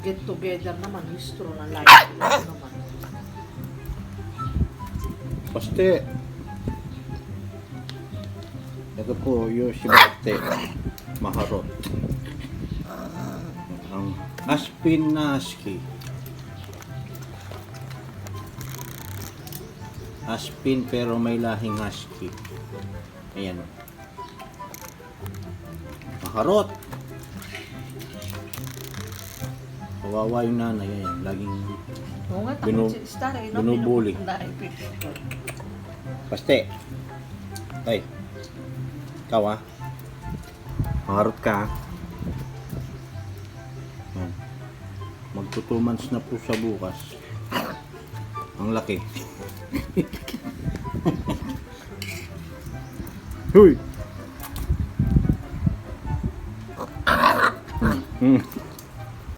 get together naman, histro na live naman. Paste. Ito po yung sibatte. Maharot. Ang aspin na husky. Aspin pero may lahing husky. Ayan. Maharot. Kawawa yung nanay. Ayan. Laging Oo nga, binubuli. Paste. Ay. Ikaw ah. Maharot ka. Yan. Magto 2 months na po sa bukas. Ang laki. Huy!